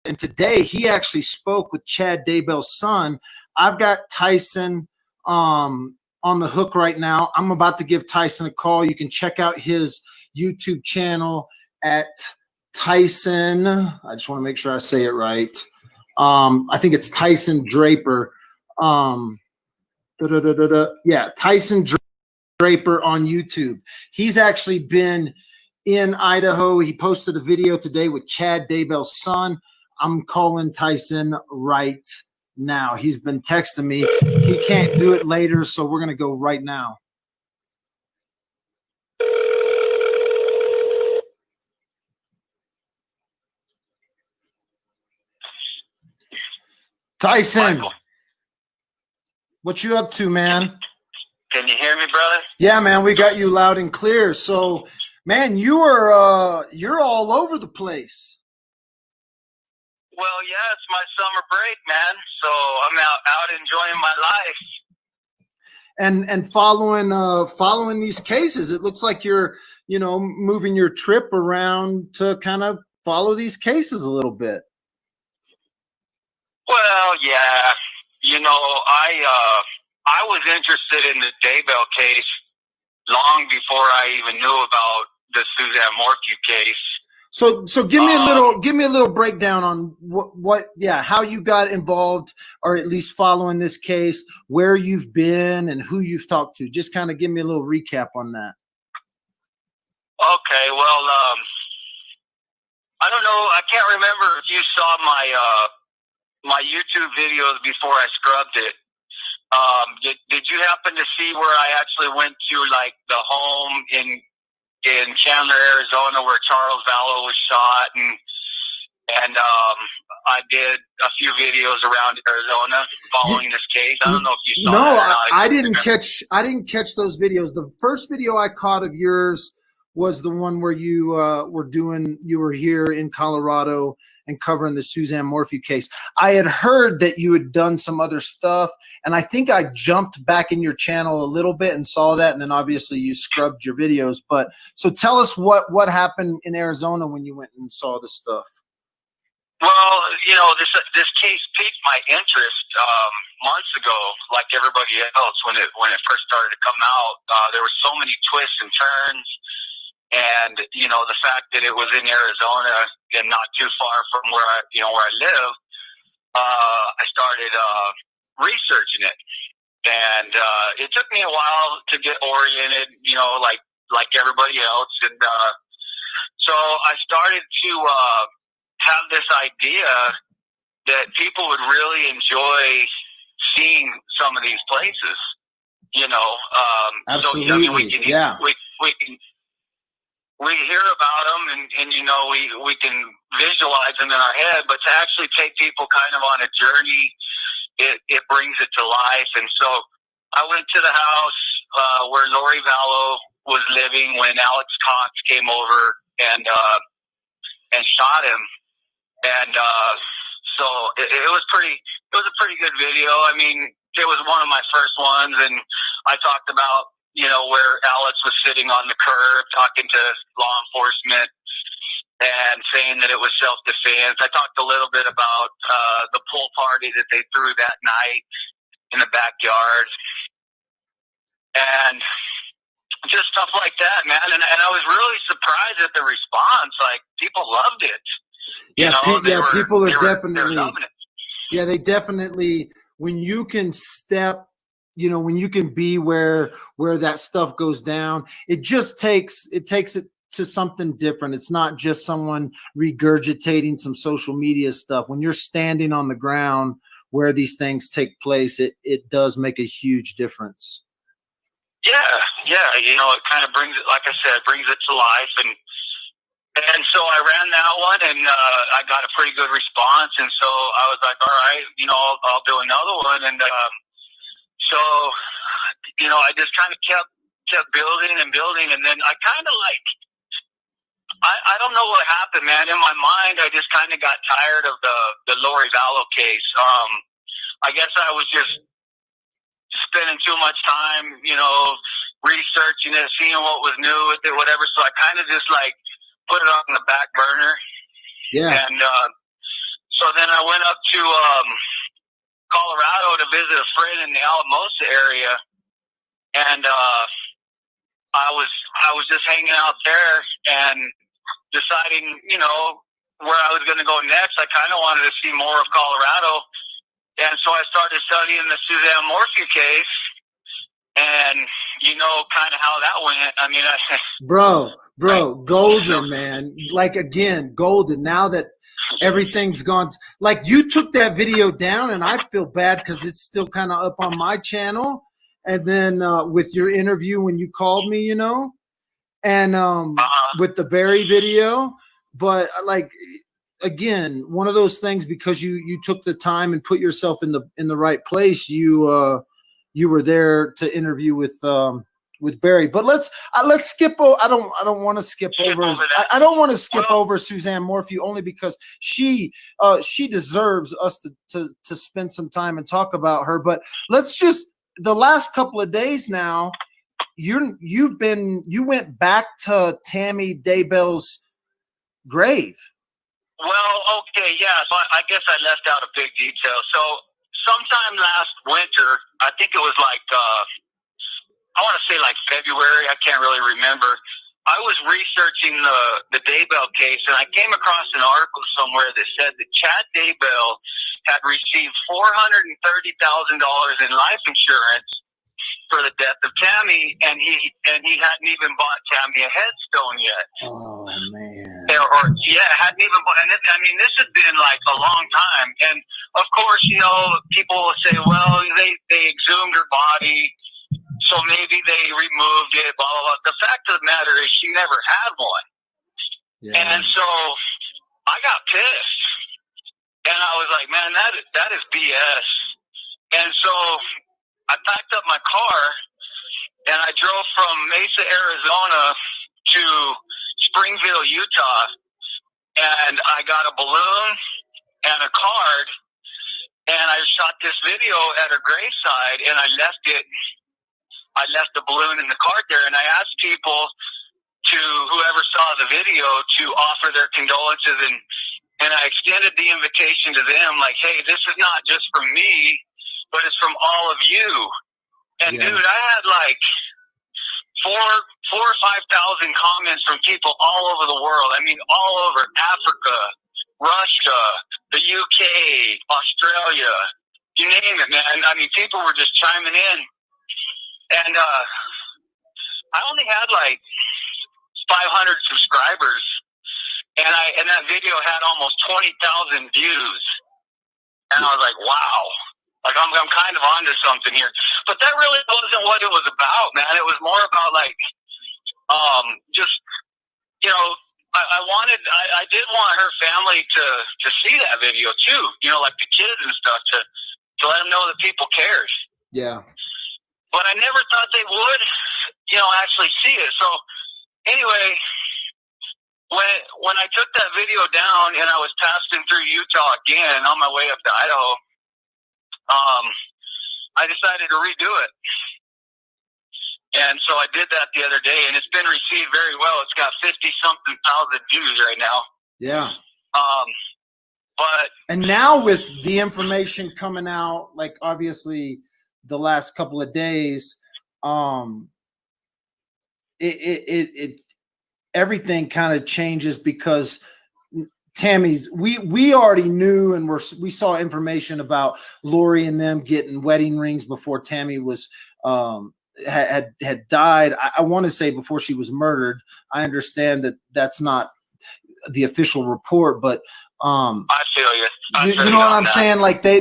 And today he actually spoke with Chad Daybell's son. I've got Tyson on the hook right now. I'm about to give Tyson a call. You can check out his YouTube channel at Tyson. I just want to make sure I say it right. I think it's Tyson Draper. Yeah, Tyson Draper on YouTube. He's actually been in Idaho. He posted a video today with Chad Daybell's son. I'm calling Tyson right now. He's been texting me. He can't do it later, so we're going to go right now. Tyson, Michael, what you up to, man? can you hear me, brother? Yeah, man, we got you loud and clear. So, man, you're all over the place. Well, yeah, it's my summer break, man. So I'm out enjoying my life. And following these cases. It looks like you're, moving your trip around to kind of follow these cases a little bit. Well, yeah, I was interested in the Daybell case long before I even knew about the Suzanne Morphew case. So give me a little breakdown on how you got involved, or at least following this case, where you've been and who you've talked to. Just kind of give me a little recap on that. Okay, well, I don't know. I can't remember if you saw my YouTube videos before I scrubbed it. Did you happen to see where I actually went to, like, the home in Chandler, Arizona, where Charles Vallow was shot, and I did a few videos around Arizona following this case? I don't know if you saw that or not. I didn't catch those videos. The first video I caught of yours was the one where you were here in Colorado and covering the Suzanne Morphew case. I had heard that you had done some other stuff, and I think I jumped back in your channel a little bit and saw that, and then obviously you scrubbed your videos. But so tell us what happened in Arizona when you went and saw the stuff. Well, this case piqued my interest months ago, like everybody else, when it first started to come out. There were so many twists and turns. And, the fact that it was in Arizona and not too far from where I live, I started researching it. And it took me a while to get oriented, like everybody else. And so I started to have this idea that people would really enjoy seeing some of these places, Absolutely. So, we hear about them and we can visualize them in our head, but to actually take people kind of on a journey, it brings it to life. And so I went to the house where Lori Vallow was living when Alex Cox came over and shot him. And so it was a pretty good video. I mean, it was one of my first ones, and I talked about where Alex was sitting on the curb talking to law enforcement and saying that it was self-defense. I talked a little bit about the pool party that they threw that night in the backyard and just stuff like that, man. And I was really surprised at the response. Like, people loved it. People are definitely, yeah, they definitely, when you can step, when you can be where that stuff goes down, it takes it to something different. It's not just someone regurgitating some social media stuff. When you're standing on the ground where these things take place, it does make a huge difference. Yeah. It kind of brings it, like I said, brings it to life. And so I ran that one, and I got a pretty good response. And so I was like, all right, I'll do another one. And so, I just kind of kept building and building. And then I kind of I don't know what happened, man. In my mind, I just kind of got tired of the Lori Vallow case. I guess I was just spending too much time, researching it, seeing what was new with it, whatever. So I kind of just put it on the back burner. Yeah. And so then I went up to Colorado to visit a friend in the Alamosa area, and I was just hanging out there and deciding, where I was going to go next. I kind of wanted to see more of Colorado, and so I started studying the Suzanne Morphew case, and kind of how that went. I mean, bro, golden, man. Like, again, golden. Now that everything's gone, like, you took that video down, and I feel bad because it's still kind of up on my channel. And then with your interview when you called me, and with the Barry video, but like, again, one of those things, because you took the time and put yourself in the right place. You were there to interview with Barry. But let's skip. I don't want to skip over. I don't want to skip over Suzanne Morphew, only because she deserves us to spend some time and talk about her. But let's just, the last couple of days now, you went back to Tammy Daybell's grave. Well, okay, yeah. So I guess I left out a big detail. So sometime last winter, I think it was like I want to say like February. I can't really remember. I was researching the Daybell case, and I came across an article somewhere that said that Chad Daybell had received $430,000 in life insurance for the death of Tammy, and he hadn't even bought Tammy a headstone yet. Oh man! Hadn't even bought. And this had been like a long time. And of course, people will say, well, they exhumed her body, so maybe they removed it. Blah blah blah. The fact of the matter is, she never had one. Yeah. And so I got pissed, and I was like, man, that is BS. And so I packed up my car, and I drove from Mesa, Arizona to Springville, Utah, and I got a balloon and a card, and I shot this video at her graveside, and I left the balloon and the card there, and I asked people, to whoever saw the video, to offer their condolences, and I extended the invitation to them, like, hey, this is not just from me, but it's from all of you. And dude, I had like 4,000 or 5,000 comments from people all over the world. I mean, all over Africa, Russia, the UK, Australia, you name it, man. I mean, people were just chiming in. And I only had like 500 subscribers, and that video had almost 20,000 views. And I was like, wow. Like, I'm kind of onto something here. But that really wasn't what it was about, man. It was more about, like, just, I did want her family to see that video, too. Like the kids and stuff, to let them know that people cared. Yeah. But I never thought they would, actually see it. So, anyway, when I took that video down and I was passing through Utah again on my way up to Idaho, I decided to redo it. And so I did that the other day, and it's been received very well. It's got 50-something thousand views right now. Yeah. And now with the information coming out, like obviously the last couple of days, it everything kind of changes, because Tammy's, we already knew, and we saw information about Lori and them getting wedding rings before Tammy was had died. I want to say before she was murdered. I understand that that's not the official report, but I feel you. You know what I'm saying? Like they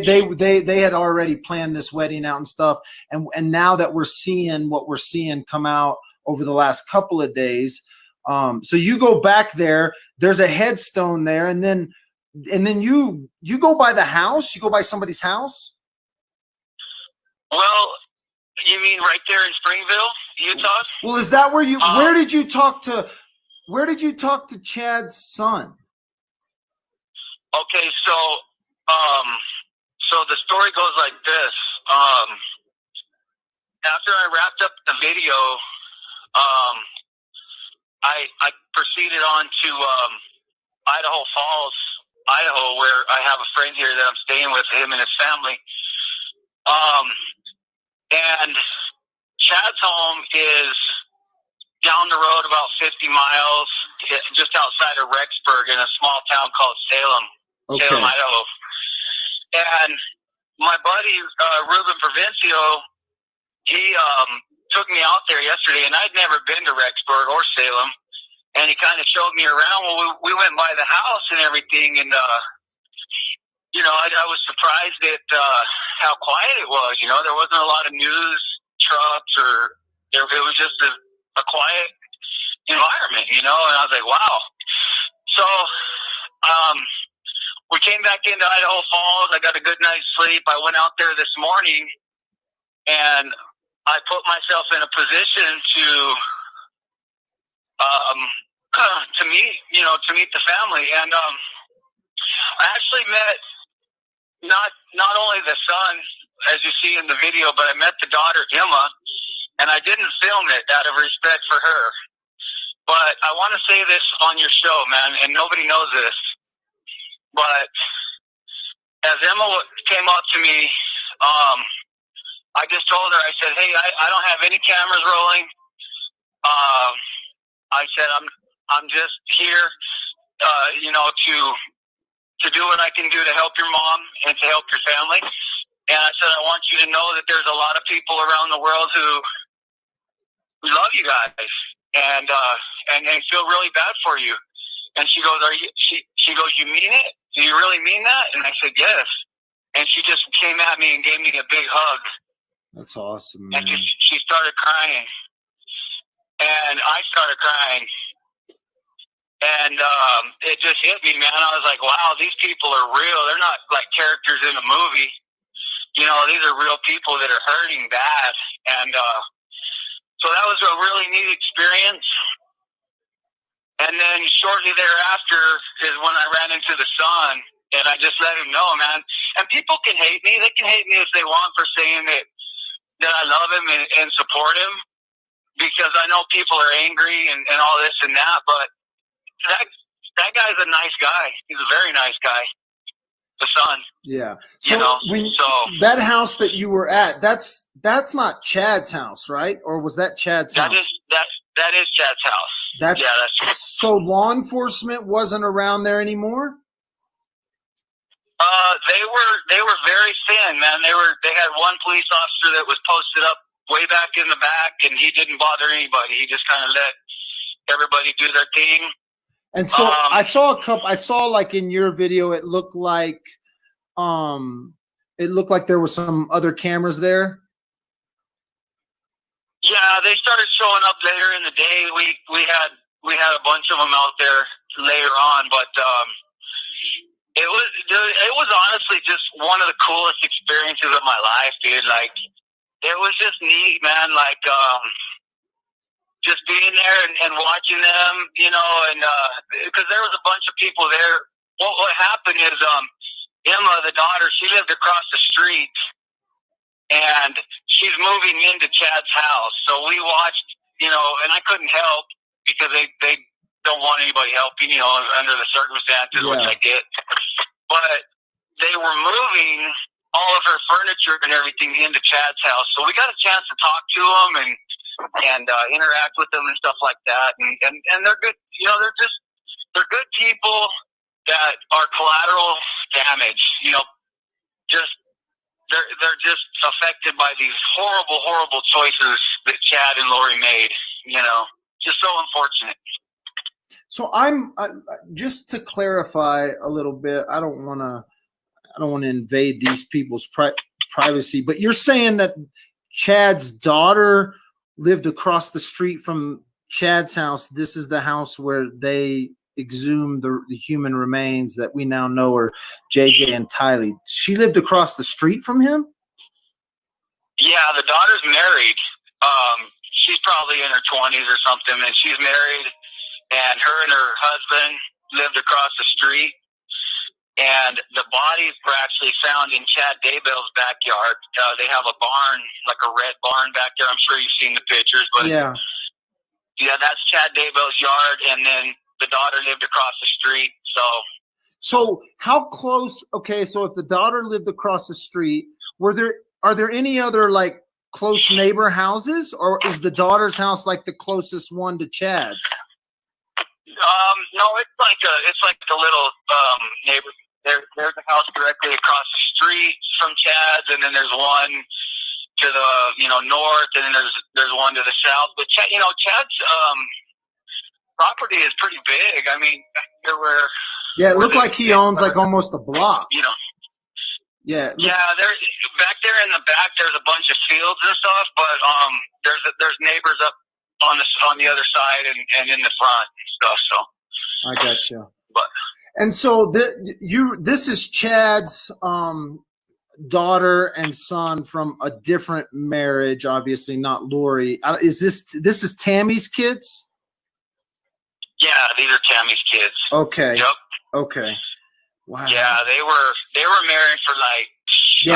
had already planned this wedding out and stuff, and now that we're seeing what we're seeing come out over the last couple of days. So you go back there, there's a headstone there, and then you go by the house, you go by somebody's house. Well, you mean right there in Springville, Utah? Well, is that where where did you talk to Chad's son? Okay, so the story goes like this. After I wrapped up the video, I proceeded on to Idaho Falls Idaho, where I have a friend here that I'm staying with, him and his family. And Chad's home is down the road about 50 miles, just outside of Rexburg, in a small town called Salem, Salem, Idaho. And my buddy Ruben Provencio, he took me out there yesterday, and I'd never been to Rexburg or Salem, and he kind of showed me around. Well, we went by the house and everything, and I was surprised at how quiet it was. There wasn't a lot of news trucks, or it was just a quiet environment, and I was like, wow. So we came back into Idaho Falls. I got a good night's sleep. I went out there this morning, and I put myself in a position to meet the family. And I actually met not only the son, as you see in the video, but I met the daughter, Emma, and I didn't film it out of respect for her. But I want to say this on your show, man, and nobody knows this, but as Emma came up to me, I just told her, I said, hey, I don't have any cameras rolling. I said, I'm just here, to do what I can do to help your mom and to help your family. And I said, I want you to know that there's a lot of people around the world who love you guys and feel really bad for you. And she goes, she goes, you mean it? Do you really mean that? And I said, yes. And she just came at me and gave me a big hug. That's awesome, man. And she started crying. And I started crying. And it just hit me, man. I was like, wow, these people are real. They're not like characters in a movie. These are real people that are hurting bad. And so that was a really neat experience. And then shortly thereafter is when I ran into the son, and I just let him know, man. And people can hate me. They can hate me if they want for saying that I love him and support him, because I know people are angry and all this and that. But that guy's a nice guy. He's a very nice guy. The son. Yeah. So that house that you were at, that's not Chad's house, right? Or was that Chad's house? That is Chad's house. That's so law enforcement wasn't around there anymore? They were very thin, man. They had one police officer that was posted up way back in the back, and he didn't bother anybody. He just kind of let everybody do their thing. And so I saw like in your video, it looked like there was some other cameras there. Yeah, they started showing up later in the day. We had a bunch of them out there later on, but it was honestly just one of the coolest experiences of my life, dude. Like, it was just neat, man. Like, just being there and watching them, and because there was a bunch of people there. What happened is Emma, the daughter, she lived across the street, and she's moving into Chad's house. So we watched, and I couldn't help because they don't want anybody helping, under the circumstances, which I get. But they were moving all of her furniture and everything into Chad's house. So we got a chance to talk to them and interact with them and stuff like that. And they're good, they're good people that are collateral damage, they're just affected by these horrible, horrible choices that Chad and Lori made, just so unfortunate. So I'm just to clarify a little bit. I don't want to invade these people's privacy, but you're saying that Chad's daughter lived across the street from Chad's house. This is the house where they exhumed the human remains that we now know are JJ and Tylee. She lived across the street from him? Yeah, the daughter's married. She's probably in her 20s or something, and she's married, and her and her husband lived across the street. And the bodies were actually found in Chad Daybell's backyard. They have a barn, like a red barn back there. I'm sure you've seen the pictures, but yeah, that's Chad Daybell's yard. And then the daughter lived across the street. So how close? Okay, so if the daughter lived across the street, are there any other like close neighbor houses, or is the daughter's house like the closest one to Chad's? No, it's like a little neighbor. There's a house directly across the street from Chad's, and then there's one to the north, and then there's one to the south. But Chad's property is pretty big. I mean, there were it looked like he owns like almost a block. Yeah. There back there in the back, there's a bunch of fields and stuff, but there's neighbors up on the other side and in the front and stuff. So I got you. And so this is Chad's daughter and son from a different marriage, obviously not Lori. This is Tammy's kids? Yeah, these are Tammy's kids. Okay. Yep. Okay. Wow. Yeah, they were married for like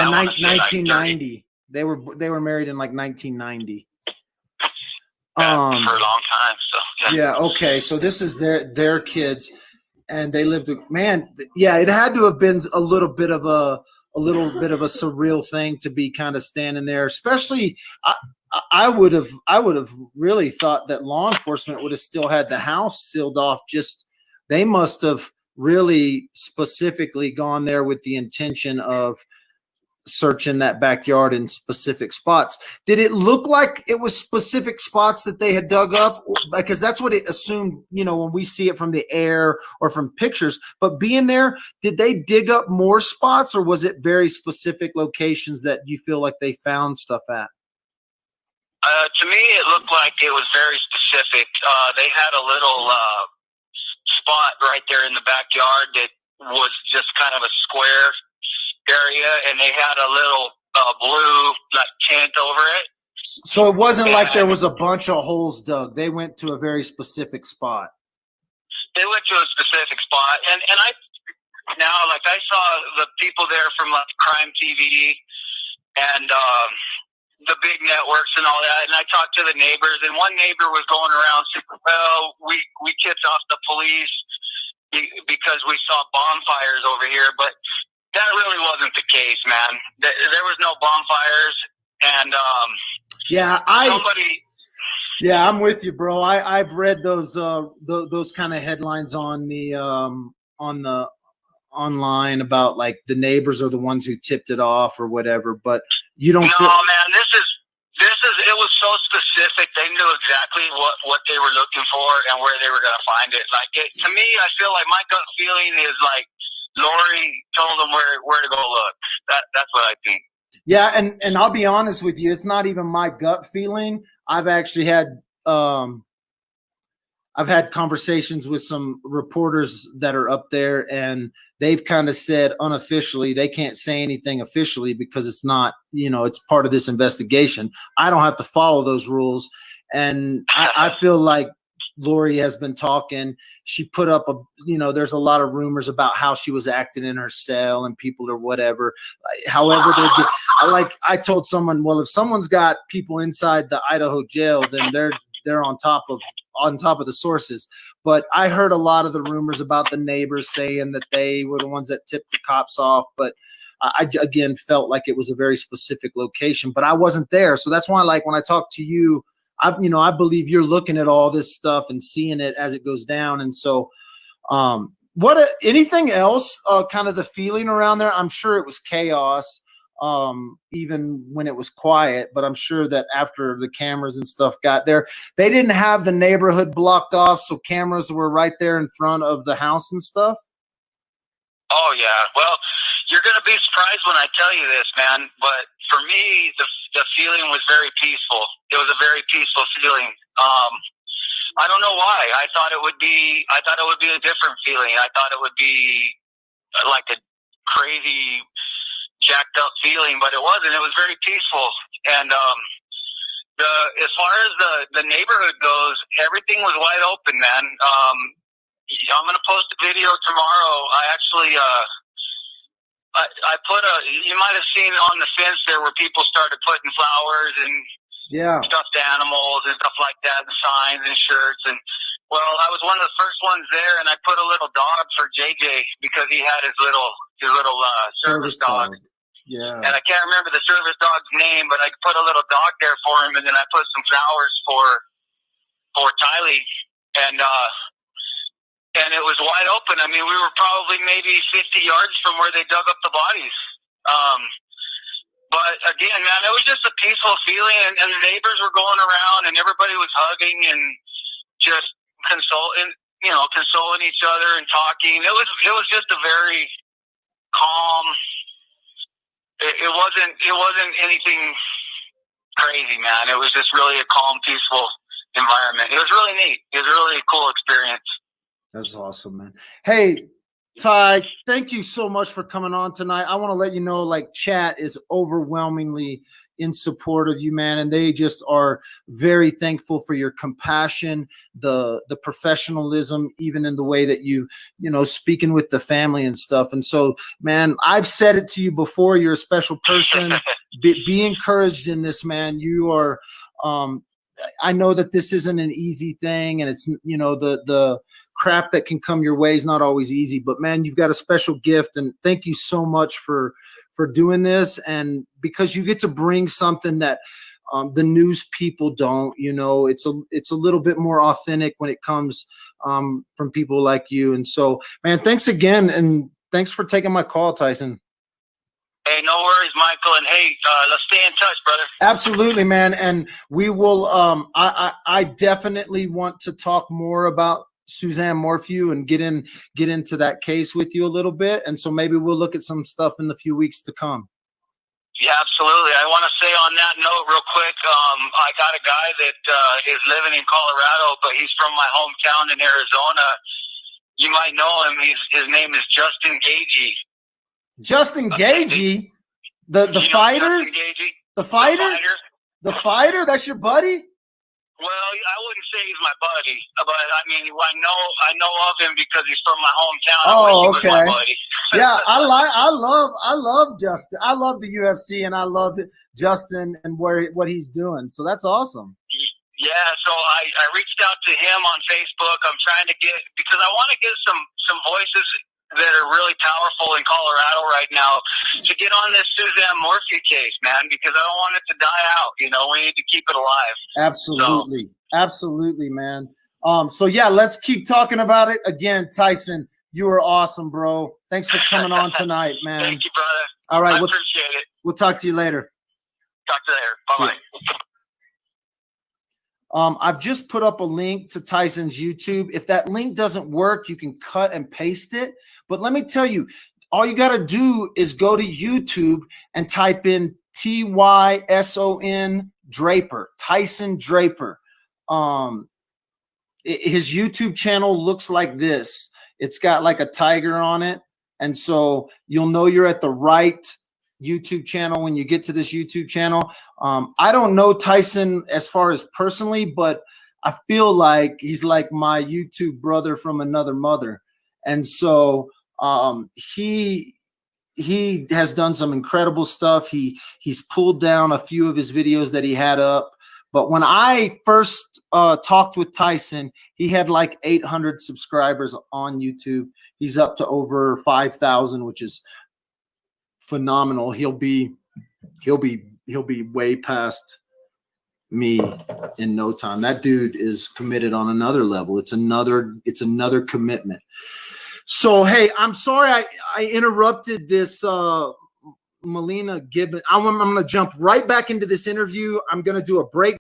1990. They were married in like 1990. For a long time. So yeah. Okay. So this is their kids, and they lived. Man, yeah, it had to have been a little bit of a surreal thing to be kind of standing there, especially. I would have really thought that law enforcement would have still had the house sealed off. They must have really specifically gone there with the intention of searching that backyard in specific spots. Did it look like it was specific spots that they had dug up? Because that's what it assumed, when we see it from the air or from pictures. But being there, did they dig up more spots, or was it very specific locations that you feel like they found stuff at? To me, it looked like it was very specific. They had a little spot right there in the backyard that was just kind of a square area, and they had a little blue tent over it. So it wasn't like there was a bunch of holes dug. They went to a very specific spot. They went to a specific spot, and I saw the people there from like Crime TV and the big networks and all that, and I talked to the neighbors, and one neighbor was going around saying, well, we tipped off the police because we saw bonfires over here, but that really wasn't the case, man. There was no bonfires, and I'm with you, bro. I've read those kind of headlines on the online about like the neighbors are the ones who tipped it off or whatever, but you don't. No, man, this is it was so specific. They knew exactly what they were looking for and where they were going to find it. To me, I feel like my gut feeling is like Lori told them where to go look. That's what I think. Yeah, and I'll be honest with you, it's not even my gut feeling. I've actually had conversations with some reporters that are up there, and they've kind of said unofficially, they can't say anything officially because it's not, it's part of this investigation. I don't have to follow those rules. And I feel like Lori has been talking. She put up there's a lot of rumors about how she was acting in her cell and people or whatever. However, I told someone, well, if someone's got people inside the Idaho jail, then they're on top of the sources. But I heard a lot of the rumors about the neighbors saying that they were the ones that tipped the cops off. But I again felt like it was a very specific location, but I wasn't there. So that's why, like, when I talk to you, I believe you're looking at all this stuff and seeing it as it goes down. And so, anything else, kind of the feeling around there? I'm sure it was chaos. Even when it was quiet, but I'm sure that after the cameras and stuff got there, they didn't have the neighborhood blocked off, so cameras were right there in front of the house and stuff. Oh yeah, well, you're gonna be surprised when I tell you this, man. But for me, the feeling was very peaceful. It was a very peaceful feeling. I don't know why. I thought it would be a different feeling. I thought it would be like a crazy, jacked up feeling, but it wasn't. It was very peaceful. And as far as the neighborhood goes, everything was wide open, man. I'm gonna post a video tomorrow. I actually I put you might have seen on the fence there where people started putting flowers and stuffed animals and stuff like that, and signs and shirts, and Well, I was one of the first ones there, and I put a little dog for JJ because he had his little service dog. Yeah. And I can't remember the service dog's name, but I put a little dog there for him, and then I put some flowers for Tylee, and it was wide open. I mean, we were probably maybe 50 yards from where they dug up the bodies. But again, man, it was just a peaceful feeling, and the neighbors were going around, and everybody was hugging and just consoling each other and talking. It was just a very calm. It wasn't anything crazy, man. It was just really a calm, peaceful environment. It was really neat. It was really a cool experience. That's awesome, man. Hey, Ty, thank you so much for coming on tonight. I want to let you know, like, chat is overwhelmingly in support of you, man, and they just are very thankful for your compassion, the professionalism, even in the way that you speaking with the family and stuff. And so, man, I've said it to you before, you're a special person. Be encouraged in this, man. You are I know that this isn't an easy thing, and it's the crap that can come your way is not always easy, but man, you've got a special gift, and thank you so much for doing this, and because you get to bring something that the news people don't. It's a little bit more authentic when it comes from people like you. And so, man, thanks again, and thanks for taking my call, Tyson. Hey, no worries, Michael. And hey, let's stay in touch, brother. Absolutely, man. And we will. I definitely want to talk more about Suzanne Morphew and get into that case with you a little bit. And so maybe we'll look at some stuff in the few weeks to come. Yeah, absolutely. I want to say on that note real quick, I got a guy that is living in Colorado, but he's from my hometown in Arizona. You might know him. His name is Justin Gagey. Justin Gagey? The fighter? The fighter? The fighter? That's your buddy? Well, I wouldn't say he's my buddy, but I mean, I know of him because he's from my hometown. Oh, okay. My buddy. Yeah, I love Justin. I love the UFC, and I love Justin and what he's doing. So that's awesome. Yeah, so I reached out to him on Facebook. I'm trying to because I want to get some voices that are really powerful in Colorado right now to get on this Suzanne Morphew case, man, because I don't want it to die out. We need to keep it alive. Absolutely. Absolutely, man. So yeah, let's keep talking about it. Again, Tyson, you are awesome, bro. Thanks for coming on tonight, man. Thank you, brother. All right. I appreciate it. We'll talk to you later. Talk to you later. Bye-bye. I've just put up a link to Tyson's YouTube. If that link doesn't work, you can cut and paste it. But let me tell you, all you got to do is go to YouTube and type in Tyson Draper, Tyson Draper. His YouTube channel looks like this. It's got like a tiger on it. And so you'll know you're at the right YouTube channel when you get to this YouTube channel. I don't know Tyson as far as personally, but I feel like he's like my YouTube brother from another mother. And so he has done some incredible stuff. He's pulled down a few of his videos that he had up. But when I first talked with Tyson, he had like 800 subscribers on YouTube. He's up to over 5,000, which is phenomenal. He'll be way past me in no time. That dude is committed on another level. It's another commitment. So hey, I'm sorry I interrupted this Melina Gibbon. I'm going to jump right back into this interview. I'm going to do a break.